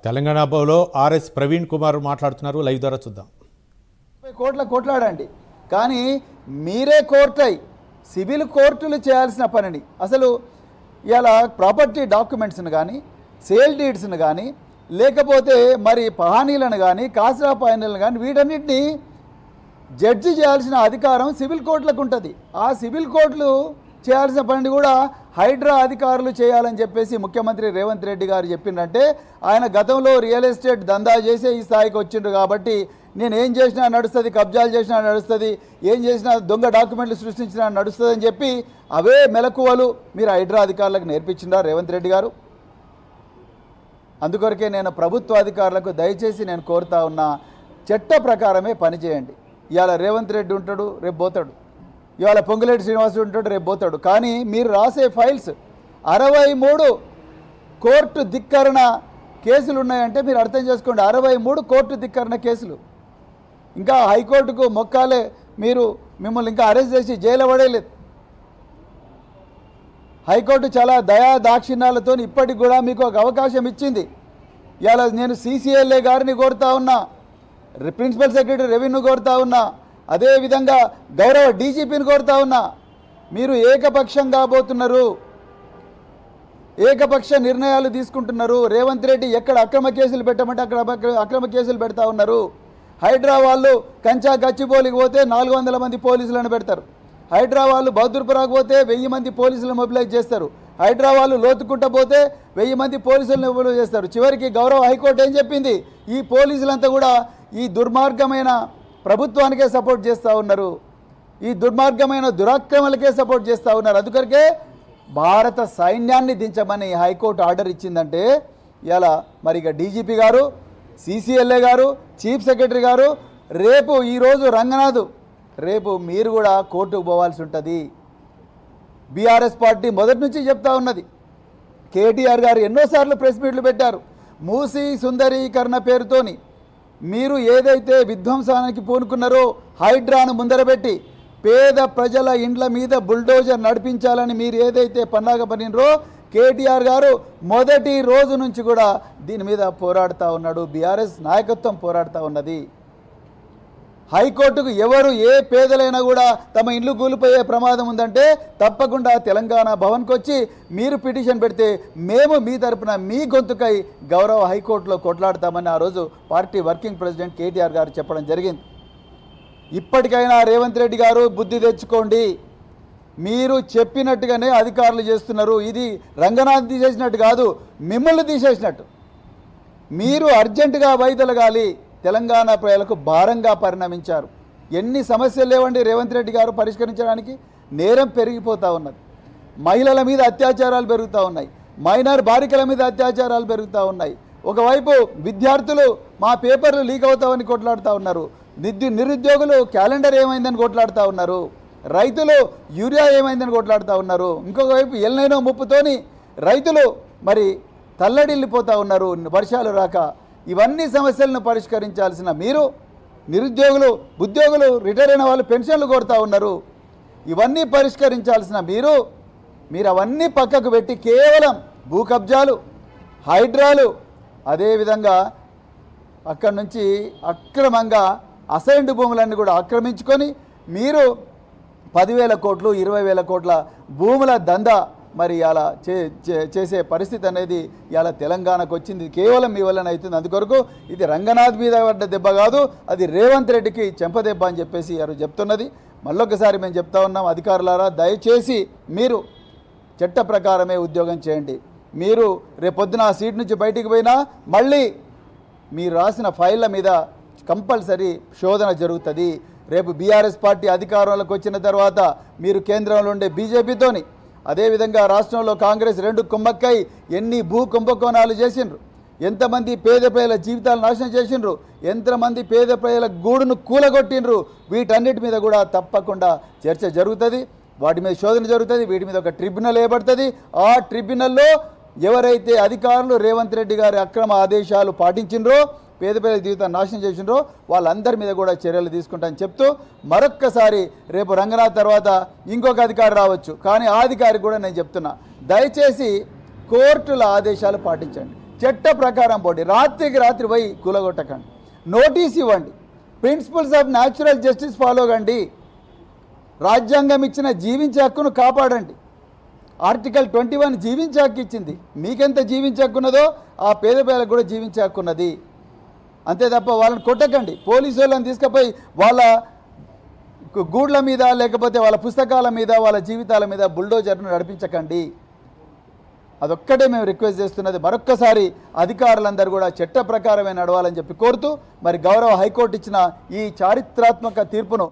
తెలంగాణ భవన్లో ఆర్ఎస్ ప్రవీణ్ కుమార్ మాట్లాడుతున్నారు. లైవ్ ద్వారా చూద్దాం. కోట్లాడండి కానీ మీరే కోర్టు సివిల్ కోర్టులు చేయాల్సిన పనిని అసలు ఇలా ప్రాపర్టీ డాక్యుమెంట్స్ను కానీ సేల్ డీడ్స్ను కానీ లేకపోతే మరి పహానీలను కానీ కాసరా పహానీలను కానీ వీటన్నిటిని జడ్జి చేయాల్సిన అధికారం సివిల్ కోర్టులకు ఉంటుంది. ఆ సివిల్ కోర్టులు చేయాల్సిన పని కూడా హైడ్రా అధికారులు చేయాలని చెప్పేసి ముఖ్యమంత్రి రేవంత్ రెడ్డి గారు చెప్పిందంటే ఆయన గతంలో రియల్ ఎస్టేట్ దందా చేసే ఈ స్థాయికి వచ్చిండ్రు కాబట్టి నేను ఏం చేసినా నడుస్తుంది, కబ్జాలు చేసినా నడుస్తుంది, ఏం చేసినా దొంగ డాక్యుమెంట్లు సృష్టించినా నడుస్తుంది అని చెప్పి అవే మెలకువలు మీరు హైడ్రా అధికారులకు నేర్పించిందా రేవంత్ రెడ్డి గారు? అందుకొరకే నేను ప్రభుత్వ అధికారులకు దయచేసి నేను కోరుతా ఉన్నా, చట్ట ప్రకారమే పనిచేయండి. ఇవాళ రేవంత్ రెడ్డి ఉంటాడు, రేపు పోతాడు. ఇవాళ పొంగులేటి శ్రీనివాసుడు ఉంటాడు, రేపు పోతాడు. కానీ మీరు రాసే ఫైల్స్ 63 కోర్టు ధిక్కరణ కేసులు ఉన్నాయంటే మీరు అర్థం చేసుకోండి. 63 కోర్టు ధిక్కరణ కేసులు. ఇంకా హైకోర్టుకు మొక్కాలే, మిమ్మల్ని ఇంకా అరెస్ట్ చేసి జైలు పడేయలేదు. హైకోర్టు చాలా దయా దాక్షిణ్యాలతో ఇప్పటికి కూడా మీకు ఒక అవకాశం ఇచ్చింది. ఇవాళ నేను CCLA గారిని కోరుతా ఉన్నా, ప్రిన్సిపల్ సెక్రటరీ రెవెన్యూ కోరుతా ఉన్నా, అదేవిధంగా గౌరవ DGPని కోరుతా ఉన్నా. మీరు ఏకపక్షంగా పోతున్నారు, ఏకపక్ష నిర్ణయాలు తీసుకుంటున్నారు. రేవంత్ రెడ్డి ఎక్కడ అక్రమ కేసులు పెట్టమంటే అక్కడ అక్రమ కేసులు పెడతా ఉన్నారు. హైడ్రా వాళ్ళు కంచా గచ్చిబౌలికి పోతే 400 మంది పోలీసులను పెడతారు. హైడ్రా వాళ్ళు బౌద్ధుర్పురాకు పోతే 1000 మంది పోలీసులను మొబిలైజ్ చేస్తారు. హైడ్రా వాళ్ళు లోతుకుంట పోతే 1000 మంది పోలీసులను మొబిలైజ్ చేస్తారు. చివరికి గౌరవ హైకోర్టు ఏం చెప్పింది? ఈ పోలీసులంతా కూడా ఈ దుర్మార్గమైన ప్రభుత్వానికే సపోర్ట్ చేస్తూ ఉన్నారు, ఈ దుర్మార్గమైన దురాక్రమలకే సపోర్ట్ చేస్తూ ఉన్నారు. అందుకొరకే భారత సైన్యాన్ని దించమని హైకోర్టు ఆర్డర్ ఇచ్చిందంటే ఇలా మరి ఇక DGP గారు, CCLA గారు, చీఫ్ సెక్రటరీ గారు రేపు ఈరోజు రంగనాథ్ రేపు మీరు కూడా కోర్టుకు పోవాల్సి ఉంటుంది. బీఆర్ఎస్ పార్టీ మొదటి నుంచి చెప్తా ఉన్నది. KTR గారు ఎన్నోసార్లు ప్రెస్ మీట్లు పెట్టారు. మూసీ సుందరీకరణ పేరుతోని మీరు ఏదైతే విధ్వంసానికి పూనుకున్నారో హైడ్రాను ముందరబెట్టి పేద ప్రజల ఇండ్ల మీద బుల్డోజర్ నడిపించాలని మీరు ఏదైతే పన్నాగ పనినరో KTR గారు మొదటి రోజు నుంచి కూడా దీని మీద పోరాడుతూ ఉన్నాడు. బీఆర్ఎస్ నాయకత్వం పోరాడుతూ ఉన్నది. హైకోర్టుకు ఎవరు ఏ పేదలైనా కూడా తమ ఇల్లు కూలిపోయే ప్రమాదం ఉందంటే తప్పకుండా తెలంగాణ భవన్కి వచ్చి మీరు పిటిషన్ పెడితే మేము మీ తరపున మీ గొంతుకై గౌరవ హైకోర్టులో కొట్లాడతామని ఆ రోజు పార్టీ వర్కింగ్ ప్రెసిడెంట్ KTR గారు చెప్పడం జరిగింది. ఇప్పటికైనా రేవంత్ రెడ్డి గారు బుద్ధి తెచ్చుకోండి. మీరు చెప్పినట్టుగానే అధికారులు చేస్తున్నారు. ఇది రంగనాథ్ తీసేసినట్టు కాదు, మిమ్మల్ని తీసేసినట్టు. మీరు అర్జెంటుగా వైదొలగాలి. తెలంగాణ ప్రజలకు భారంగా పరిణమించారు. ఎన్ని సమస్యలు లేవండి రేవంత్ రెడ్డి గారు పరిష్కరించడానికి. నేరం పెరిగిపోతూ ఉన్నది, మహిళల మీద అత్యాచారాలు పెరుగుతూ ఉన్నాయి, మైనర్ బాలికల మీద అత్యాచారాలు పెరుగుతూ ఉన్నాయి. ఒకవైపు విద్యార్థులు మా పేపర్లు లీక్ అవుతామని కొట్లాడుతూ ఉన్నారు, నిరుద్యోగులు క్యాలెండర్ ఏమైందని కొట్లాడుతూ ఉన్నారు, రైతులు యూరియా ఏమైందని కొట్లాడుతూ ఉన్నారు. ఇంకొక వైపు ఎల్నైనో ముప్పుతోని రైతులు మరి తల్లడిల్లిపోతూ ఉన్నారు వర్షాలు రాక. ఇవన్నీ సమస్యలను పరిష్కరించాల్సిన మీరు నిరుద్యోగులు, ఉద్యోగులు, రిటైర్ అయిన వాళ్ళు పెన్షన్లు కోరుతూ ఉన్నారు. ఇవన్నీ పరిష్కరించాల్సిన మీరు అవన్నీ పక్కకు పెట్టి కేవలం భూ కబ్జాలు, హైడ్రాలు, అదేవిధంగా అక్కడి నుంచి అక్రమంగా అసైన్డ్ భూములన్నీ కూడా ఆక్రమించుకొని మీరు 10,000 కోట్లు 20,000 కోట్ల భూముల దందా మరి అలా చేసే పరిస్థితి అనేది ఇలా తెలంగాణకు వచ్చింది. కేవలం మీ వల్లనే అవుతుంది. అందుకొరకు ఇది రంగనాథ్ మీద పడ్డ దెబ్బ కాదు, అది రేవంత్ రెడ్డికి చెంపదెబ్బ అని చెప్పేసి వారు చెప్తున్నది. మళ్ళొకసారి మేము చెప్తా ఉన్నాం, అధికారులారా దయచేసి మీరు చట్ట ప్రకారమే ఉద్యోగం చేయండి. మీరు రేపొద్దున ఆ సీట్ నుంచి బయటికి పోయినా మళ్ళీ మీరు రాసిన ఫైళ్ళ మీద కంపల్సరీ శోధన జరుగుతుంది. రేపు బీఆర్ఎస్ పార్టీ అధికారంలోకి వచ్చిన తర్వాత మీరు కేంద్రంలో ఉండే బీజేపీతోని, అదేవిధంగా రాష్ట్రంలో కాంగ్రెస్ 2 కుమ్మక్కై ఎన్ని భూ కుంభకోణాలు చేసిండ్రు, ఎంతమంది పేద ప్రజల జీవితాలు నాశనం చేసిండ్రు, ఎంతమంది పేద ప్రజల గూడును కూలగొట్టిండ్రు. వీటన్నిటి మీద కూడా తప్పకుండా చర్చ జరుగుతుంది, వాటి మీద శోధన జరుగుతుంది, వీటి మీద ఒక ట్రిబ్యునల్ ఏర్పడుతుంది. ఆ ట్రిబ్యునల్లో ఎవరైతే అధికారులు రేవంత్ రెడ్డి గారి అక్రమ ఆదేశాలు పాటించిండ్రో, పేద ప్రజల జీవితాన్ని నాశనం చేసిండ్రో వాళ్ళందరి మీద కూడా చర్యలు తీసుకుంటామని చెప్తూ మరొక్కసారి రేపు రంగనాథ్ తర్వాత ఇంకొక అధికారి రావచ్చు, కానీ ఆ అధికారికి కూడా నేను చెప్తున్నా, దయచేసి కోర్టుల ఆదేశాలు పాటించండి. చట్ట ప్రకారం పోండి, రాత్రికి రాత్రి పోయి కూలగొట్టకండి, నోటీస్ ఇవ్వండి, principles of natural justice follow కండి, రాజ్యాంగం ఇచ్చిన జీవించే హక్కును కాపాడండి. ఆర్టికల్ 21 జీవించే హక్కు ఇచ్చింది, మీకెంత జీవించే హక్కు ఉన్నదో ఆ పేద పేదలకు కూడా జీవించే హక్కు ఉన్నది. అంతే తప్ప వాళ్ళని కొట్టకండి. పోలీసు వాళ్ళని తీసుకుపోయి వాళ్ళ గూడ్ల మీద లేకపోతే వాళ్ళ పుస్తకాల మీద వాళ్ళ జీవితాల మీద బుల్డోజర్ను నడిపించకండి. అదొక్కటే మేము రిక్వెస్ట్ చేస్తున్నది. మరొక్కసారి అధికారులందరూ కూడా చట్ట ప్రకారమే నడవాలని చెప్పి కోరుతూ మరి గౌరవ హైకోర్టు ఇచ్చిన ఈ చారిత్రాత్మక తీర్పును